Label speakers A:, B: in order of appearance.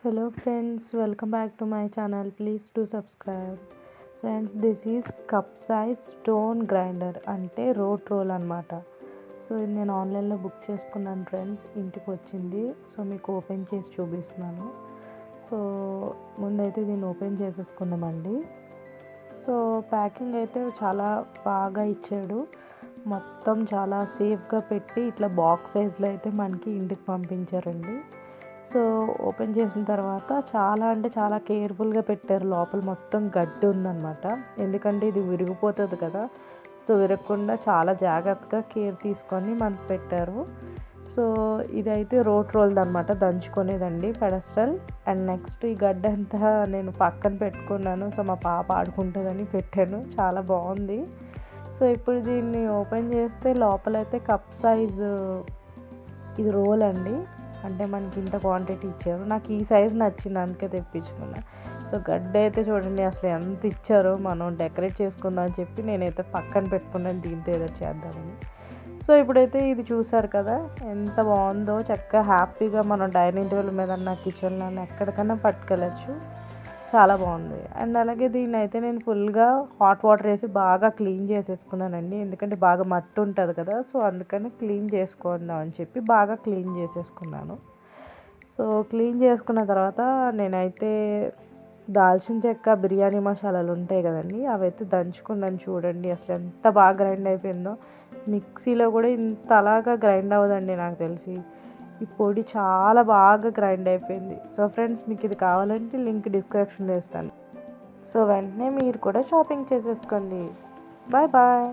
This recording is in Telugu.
A: Hello friends, welcome back to my channel. Please do subscribe. Friends, this is cup size stone grinder అంటే రోట్ రోల్ అనమాట. సో ఇది నేను ఆన్లైన్లో బుక్ చేసుకున్నాను ఫ్రెండ్స్. ఇంటికి వచ్చింది. సో మీకు ఓపెన్ చేసి చూపిస్తున్నాను. సో ముందైతే దీన్ని ఓపెన్ చేసేసుకుందామండి. సో ప్యాకింగ్ అయితే చాలా బాగా ఇచ్చాడు. మొత్తం చాలా సేఫ్గా పెట్టి ఇట్లా బాక్స్ సైజ్లో అయితే మనకి ఇంటికి పంపించారండి. సో ఓపెన్ చేసిన తర్వాత చాలా కేర్ఫుల్గా పెట్టారు. లోపల మొత్తం గడ్డి ఉందన్నమాట. ఎందుకంటే ఇది విరిగిపోతుంది కదా, సో విరగకుండా చాలా జాగ్రత్తగా కేర్ తీసుకొని మనకు పెట్టారు. సో ఇదైతే రోట్ రోల్ది అనమాట, దంచుకునేదండి పెడస్టల్. అండ్ నెక్స్ట్ ఈ గడ్డ అంతా నేను పక్కన పెట్టుకున్నాను. సో మా పాప ఆడుకుంటుందని పెట్టాను. చాలా బాగుంది. సో ఇప్పుడు దీన్ని ఓపెన్ చేస్తే లోపలైతే కప్ సైజు ఇది రోల్ అండి. అంటే మనకి ఇంత క్వాంటిటీ ఇచ్చారు. నాకు ఈ సైజ్ నచ్చింది, అందుకే తెప్పించుకున్నా. సో గడ్డ అయితే చూడండి అసలు ఎంత ఇచ్చారో. మనం డెకరేట్ చేసుకుందాం అని చెప్పి నేనైతే పక్కన పెట్టుకున్నాను, దీంతో ఏదో చేద్దామని. సో ఇప్పుడైతే ఇది చూసారు కదా ఎంత బాగుందో. చక్కగా హ్యాపీగా మనం డైనింగ్ టేబుల్ మీద కిచెన్లో ఎక్కడికైనా పట్టుకెళ్ళచ్చు. చాలా బాగుంది. అండ్ అలాగే దీన్ని అయితే నేను ఫుల్గా హాట్ వాటర్ వేసి బాగా క్లీన్ చేసేసుకున్నానండి. ఎందుకంటే బాగా మట్టి ఉంటుంది కదా, సో అందుకని క్లీన్ చేసుకుందాం అని చెప్పి బాగా క్లీన్ చేసేసుకున్నాను. సో క్లీన్ చేసుకున్న తర్వాత నేనైతే దాల్చిన చెక్క, బిర్యానీ మసాలాలు ఉంటాయి కదండి, అవైతే దంచుకున్నాను. చూడండి అసలు ఎంత బాగా గ్రైండ్ అయిపోయిందో. మిక్సీలో కూడా ఇంత అలాగా గ్రైండ్ అవ్వదండి నాకు తెలిసి. ఈ పొడి చాలా బాగా గ్రైండ్ అయిపోయింది. సో ఫ్రెండ్స్, మీకు ఇది కావాలంటే లింక్ డిస్క్రిప్షన్లో ఇస్తాను. సో వెంటనే మీరు కూడా షాపింగ్ చేసేసుకోండి. Bye bye.